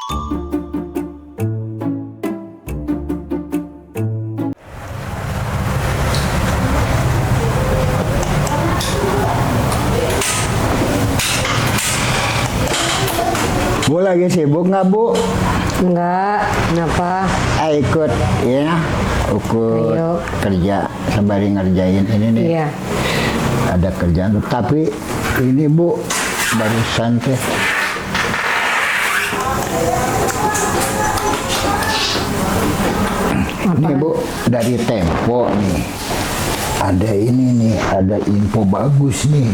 Bu lagi sibuk nggak Bu? Enggak, kenapa? Ikut ya, ikut Ayo. kerja sembari ngerjain ini nih. Iya. Ada kerjaan, tapi ini Bu barusan teh. Ini Bu dari Tempo nih. Ada ini nih, ada info bagus nih.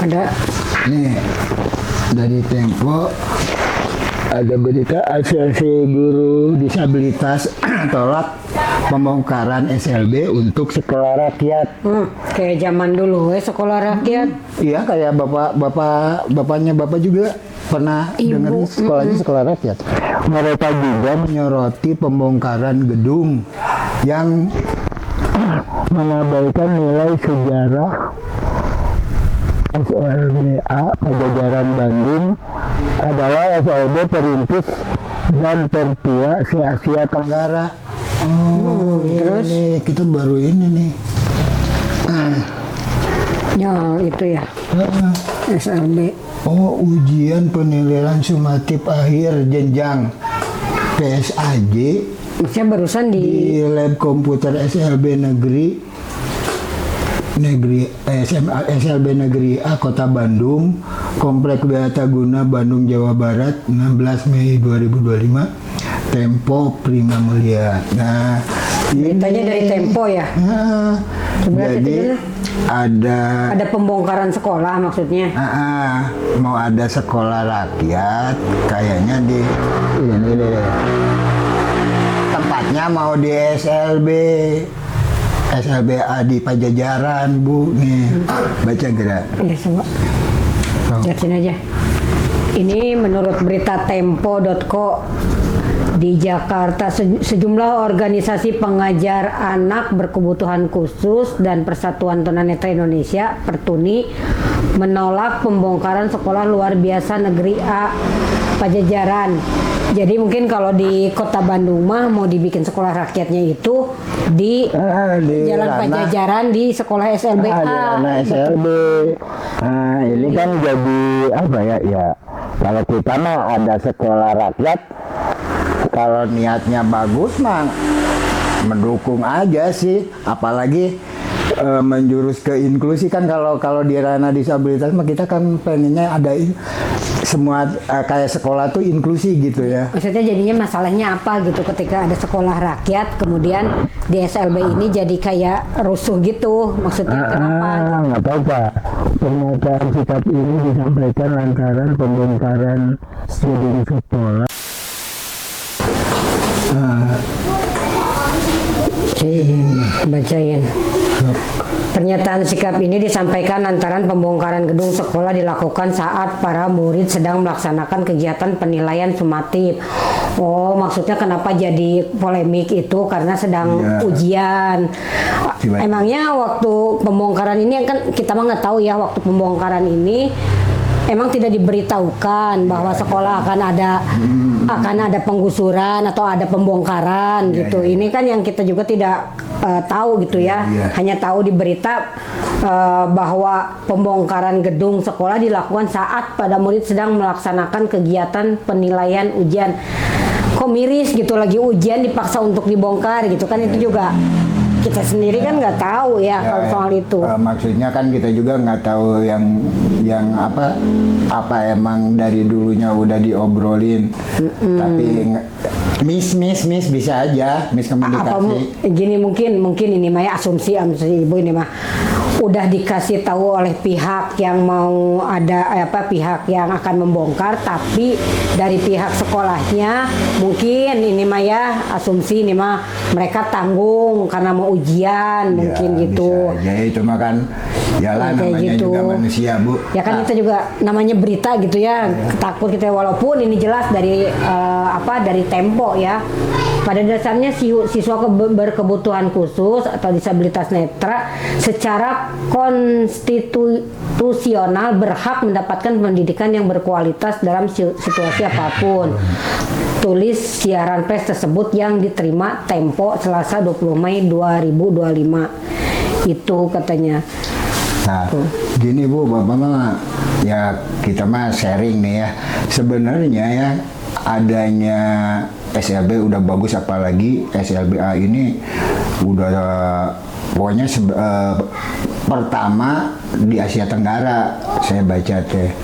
Ada. Nih dari Tempo ada berita Asosiasi Guru Disabilitas tolak pembongkaran SLB untuk sekolah rakyat. Kayak zaman dulu sekolah rakyat. Iya, kayak bapaknya bapak juga pernah dengar sekolahnya sekolah rakyat. Mereka juga menyoroti pembongkaran gedung yang mengabaikan nilai sejarah SLBA Pajajaran Bandung adalah SLB perintis dan tertua se-Asia Tenggara. Terus? Ini kita baru ini nih. Ya itu ya. SLB. Oh, ujian penilaian sumatif akhir jenjang PSAJ Saya barusan di lab komputer SLB Negeri A Kota Bandung, Komplek Beataguna, Bandung, Jawa Barat, 16 Mei 2025. Tempo Prima Mulia. Nah, beritanya dari Tempo ya. Jadi ada pembongkaran sekolah maksudnya. Mau ada sekolah rakyat, kayaknya di ini deh. Tempatnya mau di SLBA di Pajajaran, Bu. Nih, baca gerak. Iya, coba. Lihat sini aja. Ini menurut berita tempo.co. Di Jakarta, sejumlah organisasi pengajar anak berkebutuhan khusus dan Persatuan Tunanetra Indonesia (Pertuni) menolak pembongkaran sekolah luar biasa Negeri A Pajajaran. Jadi mungkin kalau di Kota Bandung mah mau dibikin sekolah rakyatnya itu di Jalan Pajajaran di sekolah SLBA. SLB. Nah, ini kan jadi apa ya? Ya, kalau kita mah ada sekolah rakyat. Kalau niatnya bagus mah mendukung aja sih, apalagi menjurus ke inklusi kan. Kalau di ranah disabilitas mah kita kan pengennya ada semua kayak sekolah tuh inklusi gitu ya. Maksudnya jadinya masalahnya apa gitu ketika ada sekolah rakyat kemudian di SLB ini jadi kayak rusuh gitu, maksudnya kenapa? Nggak tahu Pak. Pernyataan sikap ini disampaikan lantaran pembongkaran gedung sekolah. Bacain. Pernyataan sikap ini disampaikan lantaran pembongkaran gedung sekolah dilakukan saat para murid sedang melaksanakan kegiatan penilaian sumatif. Oh, maksudnya kenapa jadi polemik itu karena sedang ujian. Emangnya waktu pembongkaran ini kan kita mah nggak tahu ya, waktu pembongkaran ini emang tidak diberitahukan bahwa sekolah akan ada penggusuran atau ada pembongkaran gitu. Ini kan yang kita juga tidak tahu gitu ya. Hanya tahu di berita bahwa pembongkaran gedung sekolah dilakukan saat pada murid sedang melaksanakan kegiatan penilaian ujian. Kok miris gitu, lagi ujian dipaksa untuk dibongkar gitu kan, itu juga kita sendiri kan nggak tahu ya kalau soal itu. Maksudnya kan kita juga nggak tahu yang apa emang dari dulunya udah diobrolin. Tapi miss bisa aja miskomunikasi. Gini mungkin ini mah asumsi ibu ini mah udah dikasih tahu oleh pihak yang mau pihak yang akan membongkar, tapi dari pihak sekolahnya mungkin ini mah ya asumsi ini mah mereka tanggung karena mau ujian mungkin gitu. Bisa aja, itu mah kan jalan namanya gitu. Juga manusia Bu. Ya kan kita juga namanya berita gitu ya, takut kita walaupun ini jelas dari dari Tempo ya. Pada dasarnya siswa berkebutuhan khusus atau disabilitas netra secara secara konstitusional berhak mendapatkan pendidikan yang berkualitas dalam situasi apapun. Tulis siaran pers tersebut yang diterima Tempo Selasa 20 Mei 2025. Itu katanya. Nah, gini Bu, Bapak mah ya kita mah sharing nih ya. Sebenarnya ya adanya SLB udah bagus, apalagi SLBA ini udah pokoknya pertama di Asia Tenggara saya baca teh.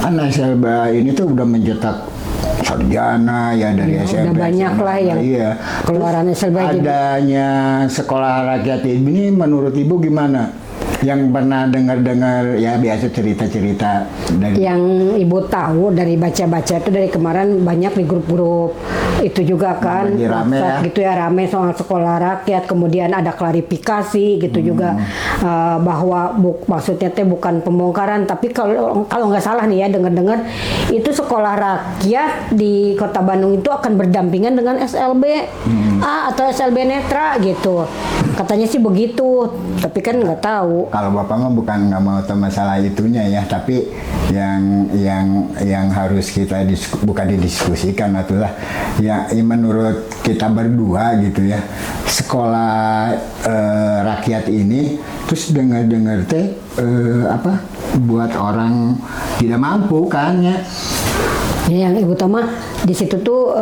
Kan SLBA ini tuh udah mencetak sarjana ya dari SMP. Udah banyak lah yang keluaran SLBA. Adanya sekolah rakyat ini menurut Ibu gimana? Yang pernah dengar-dengar ya biasa cerita-cerita dari yang Ibu tahu dari baca-baca itu dari kemarin banyak di grup-grup itu juga kan rame ya. Gitu ya, rame soal sekolah rakyat, kemudian ada klarifikasi gitu juga bahwa maksudnya teh bukan pembongkaran, tapi kalau nggak salah nih ya dengar-dengar itu sekolah rakyat di Kota Bandung itu akan berdampingan dengan SLB A atau SLB Netra gitu, katanya sih begitu, tapi kan nggak tahu. Kalau Bapak mah bukan nggak mau tahu masalah itunya ya, tapi yang harus kita bukan didiskusikan itulah ya, menurut kita berdua gitu ya, sekolah rakyat ini terus dengar teh buat orang tidak mampu kan ya. Yang Ibu tahu mah di situ tuh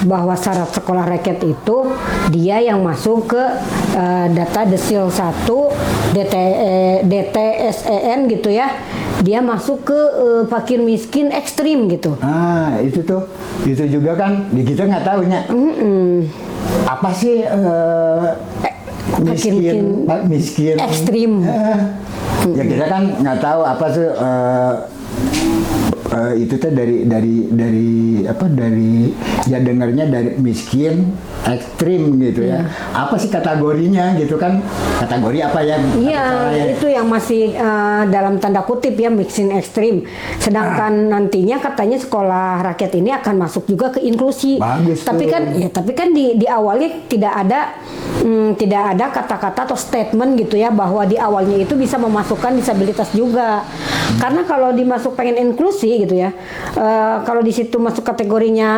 bahwa syarat sekolah rakyat itu dia yang masuk ke data Desil 1 DTSEN gitu ya, dia masuk ke fakir miskin ekstrim gitu. Itu juga kan di kita nggak tahunya apa sih miskin ekstrim. Ya kita kan nggak tahu apa tuh itu tuh dari ya dengarnya dari miskin ekstrim gitu ya. Apa sih kategorinya gitu kan? Kategori apa ya? Iya, itu yang masih dalam tanda kutip ya miskin ekstrim. Sedangkan nantinya katanya sekolah rakyat ini akan masuk juga ke inklusi. Bagus tapi kan di awalnya tidak ada kata-kata atau statement gitu ya bahwa di awalnya itu bisa memasukkan disabilitas juga. Karena kalau dimasuk pengen inklusi gitu ya, kalau di situ masuk kategorinya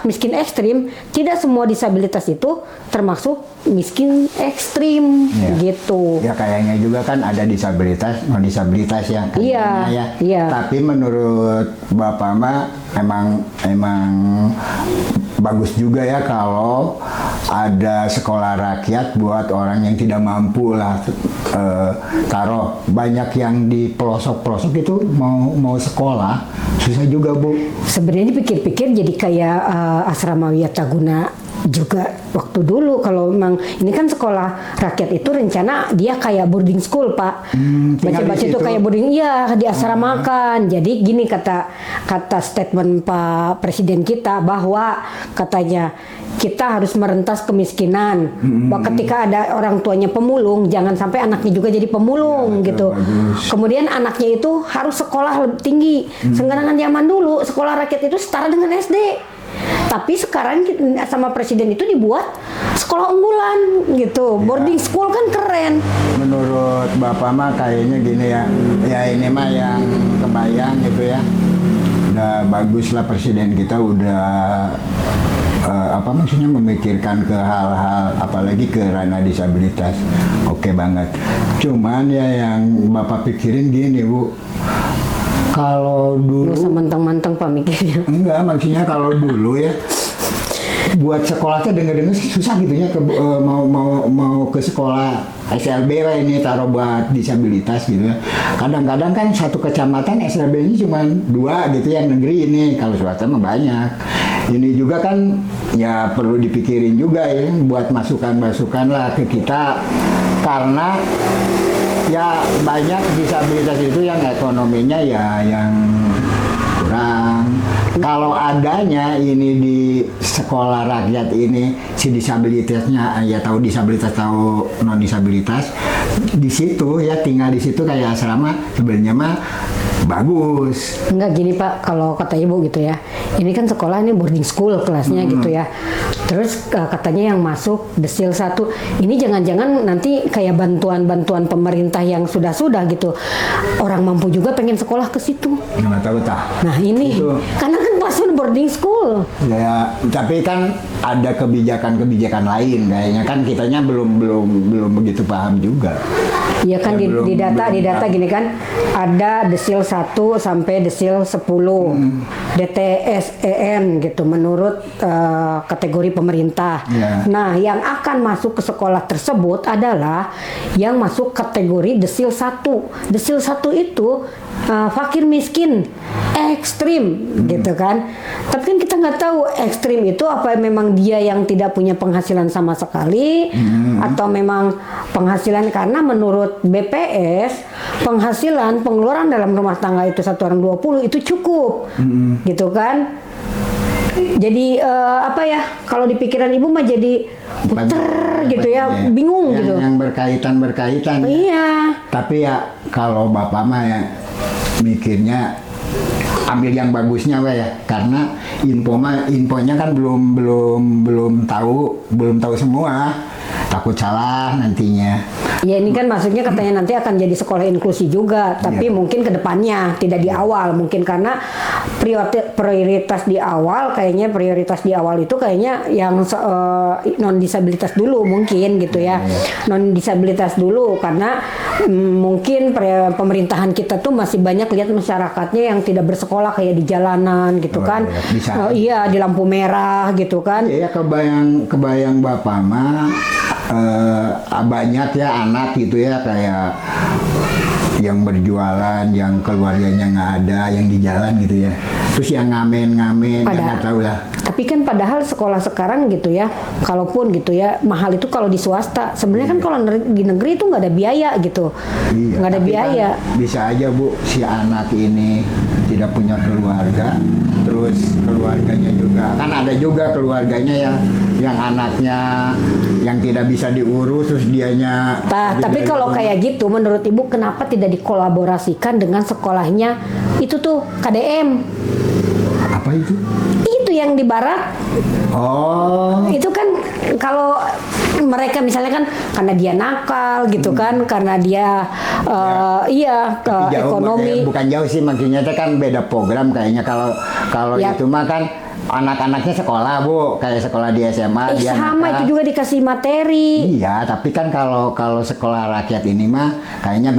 miskin ekstrim, tidak semua disabilitas itu termasuk miskin ekstrim gitu. Ya kayaknya juga kan ada disabilitas non disabilitas ya. Iya. Tapi menurut Bapak mah emang bagus juga ya kalau ada sekolah rakyat buat orang yang tidak mampu lah. Taruh banyak yang di pelosok-pelosok itu mau sekolah susah juga Bu. Sebenarnya dipikir-pikir jadi kayak asrama Wiataguna juga waktu dulu. Kalau memang ini kan sekolah rakyat itu rencana dia kayak boarding school Pak. Baca-baca itu kayak boarding, iya diasramakan. Jadi gini kata statement Pak Presiden kita bahwa katanya kita harus merentas kemiskinan. Bahwa ketika ada orang tuanya pemulung, jangan sampai anaknya juga jadi pemulung gitu. Bagus. Kemudian anaknya itu harus sekolah lebih tinggi. Sedangkan zaman dulu sekolah rakyat itu setara dengan SD. Tapi sekarang sama Presiden itu dibuat sekolah unggulan gitu. Boarding school kan keren. Menurut Bapak mah kayaknya gini ya. Ya ini mah yang kebayang gitu ya. Udah bagus lah Presiden kita udah maksudnya memikirkan ke hal-hal apalagi ke ranah disabilitas. Oke banget. Cuman ya yang Bapak pikirin gini Bu. Kalau dulu nggak usah mentang-mentang Pak mikirnya. Enggak, maksudnya kalau dulu ya buat sekolahnya dengar-dengar susah gitu ya mau ke sekolah SLB lah ini taruh buat disabilitas gitu ya. Kadang-kadang kan satu kecamatan SLB-nya cuma 2 gitu yang negeri ini, kalau swasta mah banyak. Ini juga kan ya perlu dipikirin juga ya buat masukan-masukan lah ke kita, karena ya banyak disabilitas itu yang ekonominya ya yang kurang. Kalau adanya ini di sekolah rakyat ini si disabilitasnya ya tahu disabilitas tahu non disabilitas di situ ya tinggal di situ kayak asrama, sebenarnya mah bagus. Enggak gini Pak, kalau kata ibu gitu ya, ini kan sekolah ini boarding school kelasnya gitu ya. Terus katanya yang masuk desil 1, ini jangan-jangan nanti kayak bantuan-bantuan pemerintah yang sudah-sudah gitu. Orang mampu juga pengen sekolah ke situ. Nggak tahu tah. Nah ini, Itu. karena kan kelasnya boarding school. Ya, tapi kan ada kebijakan-kebijakan lain kayaknya kan kitanya belum begitu paham juga. Iya kan Ya, di data gini kan ada desil 1 sampai desil 10 DTSEN gitu menurut kategori pemerintah. Ya. Nah, yang akan masuk ke sekolah tersebut adalah yang masuk kategori desil 1. Desil 1 itu fakir miskin ekstrim gitu kan. Tapi kan kita nggak tahu ekstrim itu apa memang dia yang tidak punya penghasilan sama sekali atau memang penghasilan, karena menurut BPS penghasilan pengeluaran dalam rumah tangga itu satu orang 20 itu cukup gitu kan. Jadi apa ya, kalau di pikiran ibu mah jadi puter gitu ya, bingung gitu. Yang berkaitan. Iya. Tapi ya kalau bapak mah ya mikirnya ambil yang bagusnya ya, karena infonya kan belum tahu semua, takut salah nantinya. Ya ini kan maksudnya katanya nanti akan jadi sekolah inklusi juga, tapi mungkin ke depannya tidak di awal, mungkin karena prioritas di awal itu kayaknya yang non disabilitas dulu mungkin gitu ya. Non disabilitas dulu karena mungkin pemerintahan kita tuh masih banyak lihat masyarakatnya yang tidak bersekolah kayak di jalanan gitu kan. Iya, di lampu merah gitu kan. Iya, kebayang bapak mah banyak ya anak gitu ya, kayak yang berjualan, yang keluarganya nggak ada, yang di jalan gitu ya. Terus yang ngamen, nggak tahu lah. Tapi kan padahal sekolah sekarang gitu ya, kalaupun gitu ya, mahal itu kalau di swasta. Sebenarnya kan kalau di negeri itu nggak ada biaya gitu. Iya, nggak ada biaya. Kan bisa aja Bu, si anak ini tidak punya keluarga, terus keluarganya juga, kan ada juga keluarganya yang anaknya yang tidak bisa diurus, terus dianya. Tapi kalau kayak gitu, menurut Ibu kenapa tidak dikolaborasikan dengan sekolahnya itu tuh KDM? Apa itu? Itu yang di barak. Oh. Itu kan kalau mereka misalnya kan karena dia nakal gitu kan, karena dia ekonomi. Bukan jauh sih, maksudnya kan beda program kayaknya. Kalau Ya. itu mah kan anak-anaknya sekolah Bu, kayak sekolah di SMA. Dia sama nakal. itu juga dikasih materi. Iya, tapi kan kalau sekolah rakyat ini mah kayaknya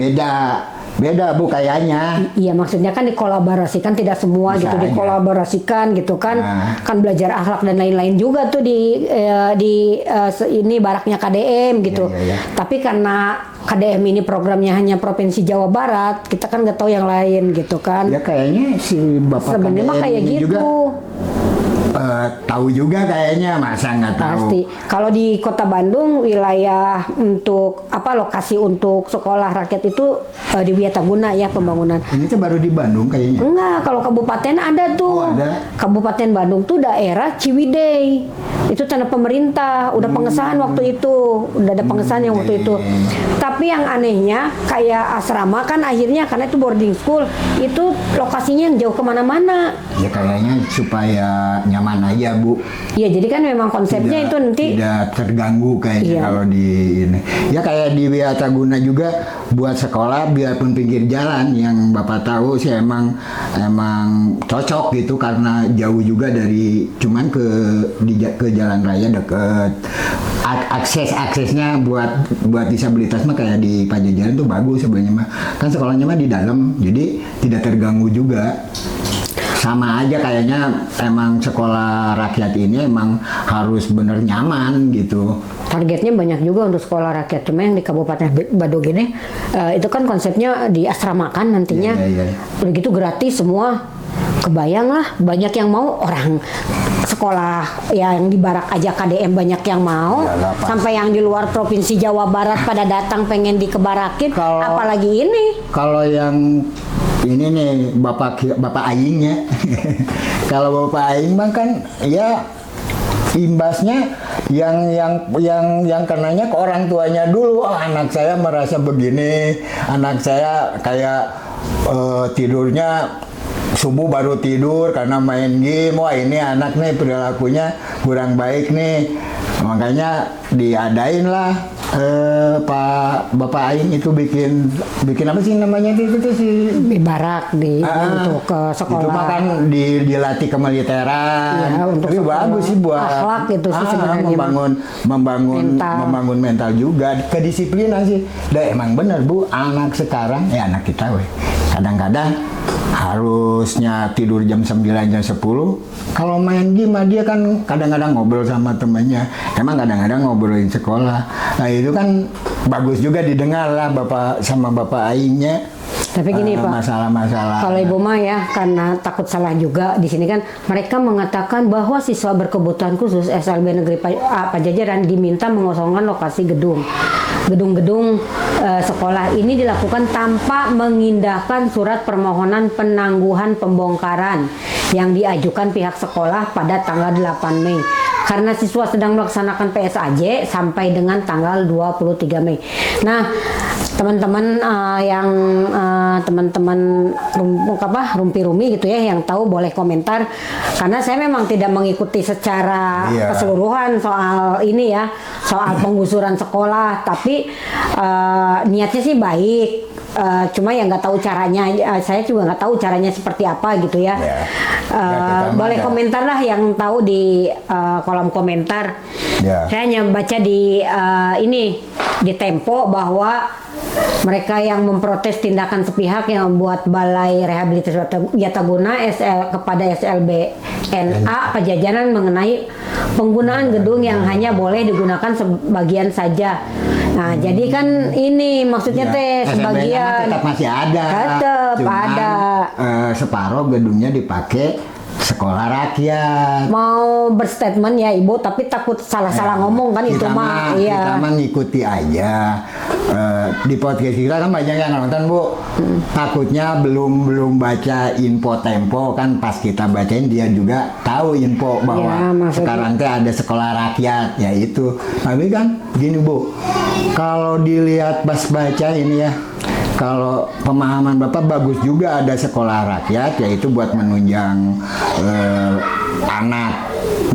beda Bu kayaknya. Iya, maksudnya kan dikolaborasikan, tidak semua Bisa gitu aja. dikolaborasikan gitu kan. Kan belajar akhlak dan lain-lain juga tuh di ini baraknya KDM gitu. Iya. Tapi karena KDM ini programnya hanya Provinsi Jawa Barat, kita kan nggak tahu yang lain gitu kan. Ya kayaknya si Bapak Sebenarnya mah KDM kayak ini gitu. juga tahu juga kayaknya, masa nggak tahu. Pasti. Kalau di Kota Bandung wilayah untuk lokasi untuk sekolah rakyat itu di Wiataguna ya pembangunan. Ini tuh baru di Bandung kayaknya. Enggak, kalau kabupaten ada tuh. Oh, ada. Kabupaten Bandung tuh daerah Ciwidey. Itu tanah pemerintah, udah pengesahan waktu itu. Udah ada pengesahan yang waktu itu. Tapi yang anehnya kayak asrama kan akhirnya karena itu boarding school, itu lokasinya yang jauh kemana-mana. Ya kayaknya supaya nyaman aja Bu. Iya, jadi kan memang konsepnya itu nanti tidak terganggu kayaknya kalau di ini. Ya kayak di Wiataguna juga buat sekolah biarpun pinggir jalan, yang Bapak tahu sih emang cocok gitu karena jauh juga dari cuman ke jalan raya deket. Aksesnya buat disabilitas mah kayak di Pajajaran tuh bagus sebenarnya mah. Kan sekolahnya mah di dalam, jadi tidak terganggu juga. Sama aja kayaknya emang sekolah rakyat ini emang harus bener nyaman gitu. targetnya banyak juga untuk sekolah rakyat. Cuma yang di Kabupaten Badung ini itu kan konsepnya diasramakan nantinya. Udah gitu gratis semua. Kebayang lah, banyak yang mau, orang sekolah yang di barak aja KDM banyak yang mau. Yalah, sampai yang di luar Provinsi Jawa Barat pada datang pengen dikebarakin. Apalagi ini. Kalau yang ini nih Bapak Aingnya. Kalau Bapak Aing mah kan ya imbasnya yang kenanya ke orang tuanya dulu. Oh, anak saya merasa begini, anak saya kayak tidurnya subuh baru tidur karena main game. Wah, ini anak nih perilakunya kurang baik nih. Makanya diadain lah Pak Bapak Aing itu bikin apa sih namanya itu sih Barak untuk ke sekolah. Itu mah kan dilatih kemiliteran. Ya, untuk tapi bagus sih buat akhlak itu sih sebenarnya. membangun mental juga, kedisiplinan sih. Dan emang bener Bu, anak sekarang anak kita kadang-kadang harusnya tidur jam 9 jam 10. Kalau main game dia kan kadang-kadang ngobrol sama temennya. Emang kadang-kadang ngobrolin sekolah. Nah itu kan bagus juga didengar lah Bapak sama Bapak Aingnya. Tapi gini Pak, masalah-masalah. kalau Ibu mah ya karena takut salah juga di sini kan mereka mengatakan bahwa siswa berkebutuhan khusus SLB Negeri Pajajaran diminta mengosongkan lokasi gedung-gedung sekolah ini dilakukan tanpa mengindahkan surat permohonan penangguhan pembongkaran yang diajukan pihak sekolah pada tanggal 8 Mei. Karena siswa sedang melaksanakan PSAJ sampai dengan tanggal 23 Mei. Nah, teman-teman teman-teman rumpi-rumi gitu ya yang tahu boleh komentar, karena saya memang tidak mengikuti secara keseluruhan soal ini ya, soal penggusuran sekolah, tapi niatnya sih baik. Cuma yang nggak tahu caranya, saya juga nggak tahu caranya seperti apa gitu ya. Boleh komentar lah yang tahu di kolom komentar. Saya hanya baca di di Tempo bahwa mereka yang memprotes tindakan sepihak yang membuat Balai Rehabilitasi Yataguna kepada SLBNA Pajajaran mengenai penggunaan gedung yang hanya boleh digunakan sebagian saja. Nah, jadi kan ini maksudnya sebagian tetap masih ada. Tetap ada. Separuh gedungnya dipakai sekolah rakyat. Mau berstatement ya Ibu, tapi takut salah-salah ngomong kan itu mah. Kita mah ngikuti aja. Di podcast kita kan banyak yang nonton Bu. Takutnya belum baca info Tempo kan, pas kita bacain dia juga tahu info bahwa sekarang teh ada sekolah rakyat ya itu. Tapi kan gini Bu, kalau dilihat pas baca ini ya, kalau pemahaman Bapak bagus juga ada sekolah rakyat, yaitu buat menunjang anak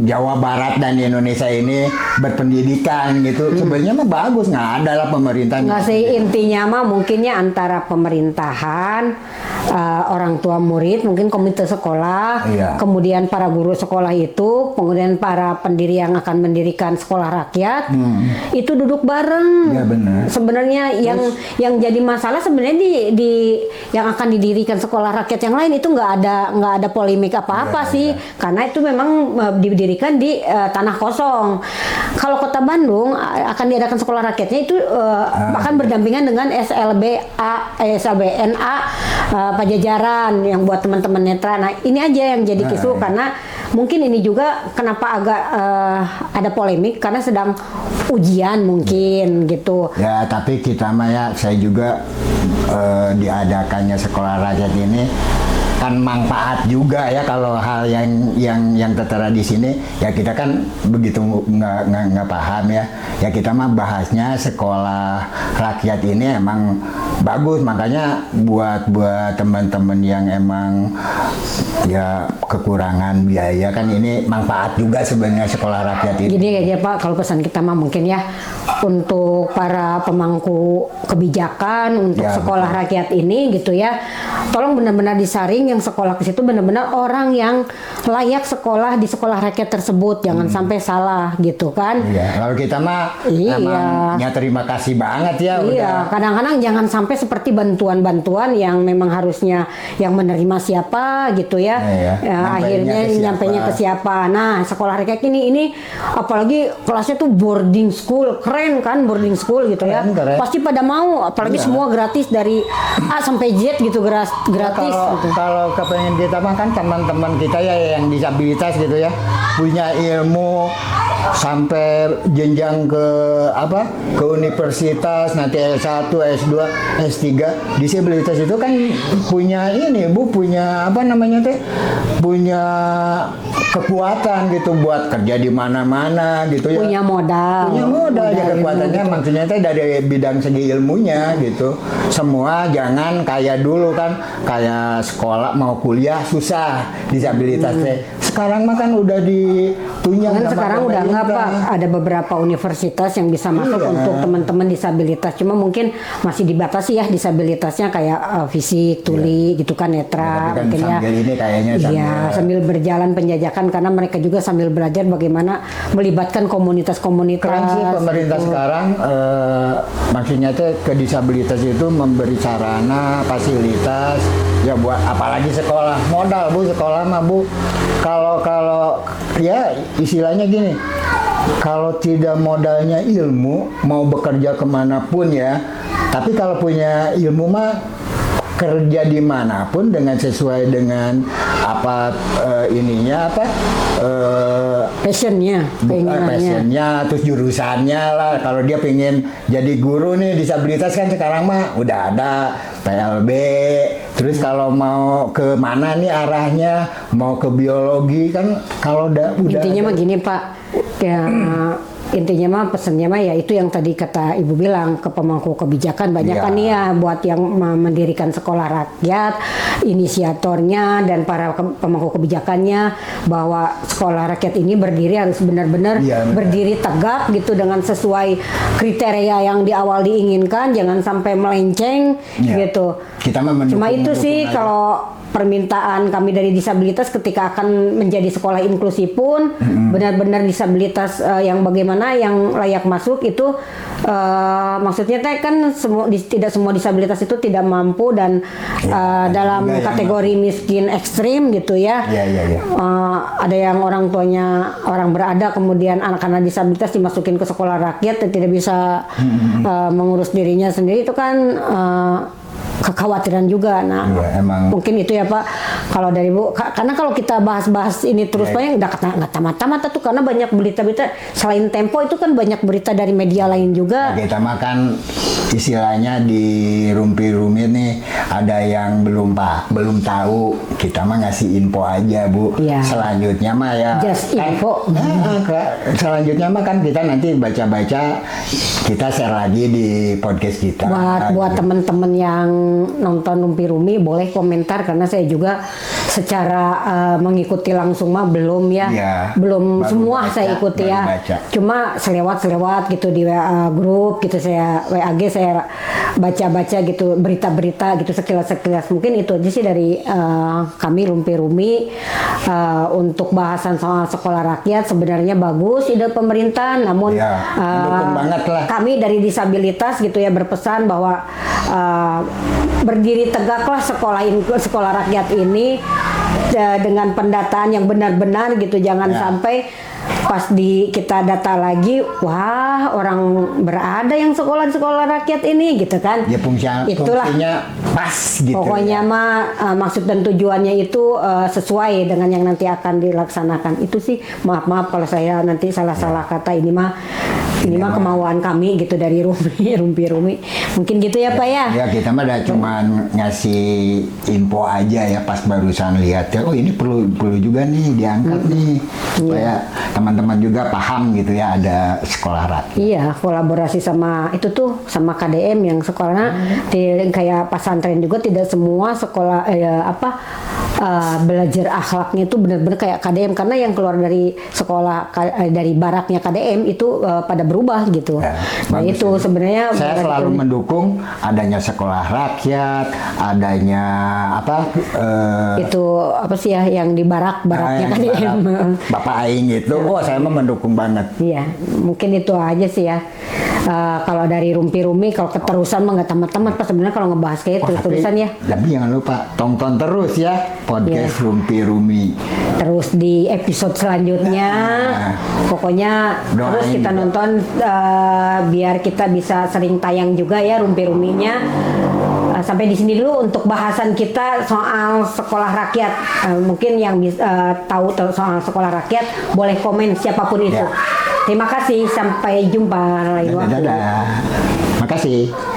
Jawa Barat dan Indonesia ini berpendidikan gitu. Sebenarnya mah bagus, nggak ada lah pemerintah. Nggak sih, intinya mah mungkinnya antara pemerintahan, orang tua murid, mungkin komite sekolah, kemudian para guru sekolah itu, kemudian para pendiri yang akan mendirikan sekolah rakyat, itu duduk bareng. Ya benar. Sebenarnya yang jadi masalah sebenarnya di yang akan didirikan sekolah rakyat yang lain itu nggak ada polemik apa-apa sih, karena itu memang didirikan di tanah kosong. Kalau Kota Bandung akan diadakan sekolah rakyatnya itu akan berdampingan dengan SLBNA Pajajaran yang buat teman-teman netra. Nah, ini aja yang jadi kisruh karena mungkin ini juga kenapa agak ada polemik karena sedang ujian mungkin gitu. Ya, tapi kita mah ya, saya juga diadakannya sekolah rakyat ini kan manfaat juga ya. Kalau hal yang tertera di sini ya kita kan begitu nggak paham ya kita mah bahasnya sekolah rakyat ini emang bagus, makanya buat teman-teman yang emang ya kekurangan biaya kan ini manfaat juga sebenarnya sekolah rakyat ini. Jadi aja Pak, kalau pesan kita mah mungkin ya untuk para pemangku kebijakan untuk sekolah rakyat ini gitu ya, tolong benar-benar disaring yang sekolah ke situ benar-benar orang yang layak sekolah di sekolah rakyat tersebut, jangan sampai salah gitu kan. Iya, kalau kita mah emang ya terima kasih banget ya. Iya, kadang-kadang jangan sampai seperti bantuan-bantuan yang memang harusnya yang menerima siapa gitu ya. Akhirnya nyampainya ke siapa. Nah, sekolah rakyat ini apalagi kelasnya tuh boarding school, keren kan boarding school gitu ya. Keren. Pasti pada mau, apalagi semua gratis dari A sampai Z gitu, gratis. Kalau kepengen kita mah kan teman-teman kita ya yang disabilitas gitu ya, punya ilmu sampai jenjang ke apa? Ke universitas, nanti S1, S2, S3. Disabilitas itu kan punya ini, Bu, punya apa namanya teh? Punya kekuatan gitu buat kerja di mana-mana gitu ya. Punya modal. Punya modal ya, ilmu kekuatannya gitu. maksudnya teh dari bidang segi ilmunya gitu. Semua jangan kayak dulu kan, kayak sekolah mau kuliah susah disabilitas teh. Sekarang mah kan udah ditunjang Kan sama sekarang udah nggak pemerintah. Pak, ada beberapa universitas yang bisa masuk Iya. untuk teman-teman disabilitas. Cuma mungkin masih dibatasi ya disabilitasnya kayak fisik, tuli gitu kan, netra Tapi kan mungkin ya. sambil ini kayaknya Iya, sambil berjalan penjajakan karena mereka juga sambil belajar bagaimana melibatkan komunitas-komunitas. keren sih pemerintah gitu. sekarang maksudnya tuh ke disabilitas itu memberi sarana fasilitas ya buat apalagi sekolah modal Bu, sekolah mah Bu, kalau ya istilahnya gini, kalau tidak modalnya ilmu mau bekerja kemanapun ya, tapi kalau punya ilmu mah kerja dimanapun dengan sesuai dengan apa ininya apa Passionnya, keinginannya. passionnya, terus jurusannya lah. Kalau dia pengen jadi guru nih disabilitas kan sekarang mah udah ada PLB. Terus kalau mau ke mana nih arahnya, mau ke biologi kan kalau udah Intinya mah gini Pak, ya, intinya mah pesannya mah ya itu yang tadi kata Ibu bilang ke pemangku kebijakan banyak Iya. kan ya buat yang mendirikan sekolah rakyat, inisiatornya dan para pemangku kebijakannya bahwa sekolah rakyat ini berdiri harus benar-benar Iya, benar. berdiri tegak gitu dengan sesuai kriteria yang di awal diinginkan, jangan sampai melenceng Iya. gitu. Kita mah Cuma itu mendukung sih aja. kalau permintaan kami dari disabilitas ketika akan menjadi sekolah inklusi pun benar-benar disabilitas yang bagaimana yang layak masuk itu maksudnya teh kan tidak semua disabilitas itu tidak mampu dan dalam juga yang kategori miskin ekstrim gitu ya. Iya, iya, iya. Ada yang orang tuanya orang berada kemudian anak-anak disabilitas dimasukin ke sekolah rakyat dan tidak bisa mengurus dirinya sendiri itu kan kekhawatiran juga. Nah, Iya, emang. mungkin itu ya Pak. Kalau dari Bu, karena kalau kita bahas-bahas ini terus Iya. banyak nggak tamat-tamat tuh karena banyak berita-berita selain Tempo itu kan banyak berita dari media lain juga. Kita makan istilahnya di rumpi-rumit nih ada yang belum tahu, kita mah ngasih info aja Bu. Iya. Selanjutnya mah ya Just kan, info. selanjutnya mah kan kita nanti baca-baca, kita share lagi di podcast kita. Buat teman-teman yang nonton Rumpi Rumi boleh komentar karena saya juga secara mengikuti langsung mah belum ya. Iya, Belum baru semua baca, saya ikuti baru ya. baca. Cuma selewat-selewat gitu di WA grup gitu, saya WAG saya baca-baca gitu berita-berita gitu sekilas-sekilas. Mungkin itu aja sih dari kami Rumpi Rumi untuk bahasan soal sekolah rakyat. Sebenarnya bagus ide pemerintah, namun Iya, mendukung banget lah. kami dari disabilitas gitu ya berpesan bahwa berdiri tegaklah sekolah rakyat ini dengan pendataan yang benar-benar gitu, jangan Ya. sampai pas kita data lagi, wah orang berada yang sekolah rakyat ini gitu kan. Ya fungsinya pas gitu. Pokoknya ya. mah maksud dan tujuannya itu sesuai dengan yang nanti akan dilaksanakan. Itu sih maaf kalau saya nanti salah-salah kata, ini mah kemauan kami gitu dari Rumpi Rumi. Mungkin gitu ya Pak ya. Ya kita mah udah cuman ngasih info aja ya pas barusan lihat ya, oh ini perlu juga nih diangkat nih supaya teman-teman juga paham gitu ya ada sekolah rakyat. Iya, kolaborasi sama itu tuh sama KDM yang sekolahnya kayak pesantren juga, tidak semua sekolah belajar akhlaknya itu benar-benar kayak KDM, karena yang keluar dari sekolah dari baraknya KDM itu pada berubah gitu. Ya, Nah bagus itu sebenarnya saya selalu mendukung adanya sekolah rakyat, adanya itu apa sih ya yang di baraknya KDM. Bapak Aing itu, oh saya mah mendukung banget. Iya, mungkin itu aja sih ya. Kalau dari Rumpi Rumi, kalau keterusan mah nggak tamat-tamat Pak, sebenarnya kalau ngebahas kayak terus-terusan ya. Tapi jangan lupa tonton terus ya podcast Iya. Rumpi Rumi. Terus di episode selanjutnya, pokoknya Doain terus kita juga. nonton biar kita bisa sering tayang juga ya Rumpi Ruminya. Sampai di sini dulu untuk bahasan kita soal sekolah rakyat. Mungkin yang tahu soal sekolah rakyat boleh komen siapapun itu. Ya. Terima kasih, sampai jumpa lain waktu. Dadah. Makasih.